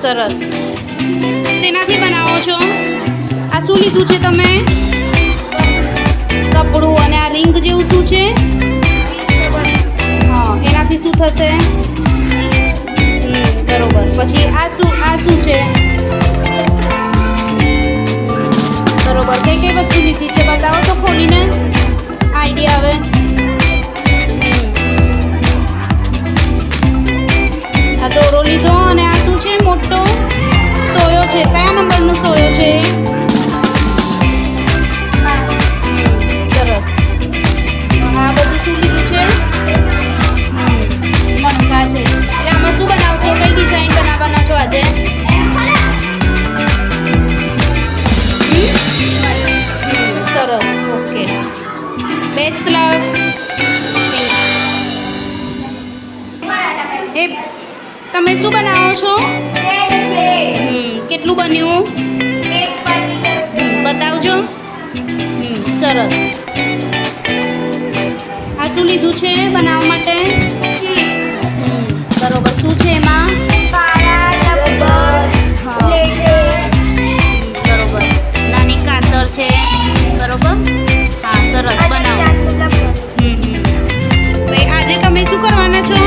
સરસ. શેનાથી બનાવો છો? આ શું લીધું છે તમે? કપડું. અને આ રિંગ જેવું શું છે? હા, એનાથી શું થશે? બરોબર. પછી આ શું છે? બરોબર. કઈ કઈ વસ્તુ લીધી છે બતાવો તો ખોલીને, આઈડિયા આવે. આ દોરો લીધો. અને આ શું છે? મોટો સોયો છે. કયા નંબરનો સોયો છે? સરસ. આ બધું શું લીધું છે? મણકા છે. એટલે આમાં શું બનાવશો? કઈ ડિઝાઇન બનાવવાના છો આજે? સરસ. ઓકે, બેસ્ટ લક. એ તમે શું બનાવો છો? કેટલું બન્યું? બતાવજો. સરસ. આ શું લીધું છે બનાવવા માટે? બરોબર. શું છે એમાં? બરોબર. નાની કાતર છે. બરોબર. હા, સરસ. બનાવો. આજે તમે શું કરવાના છો?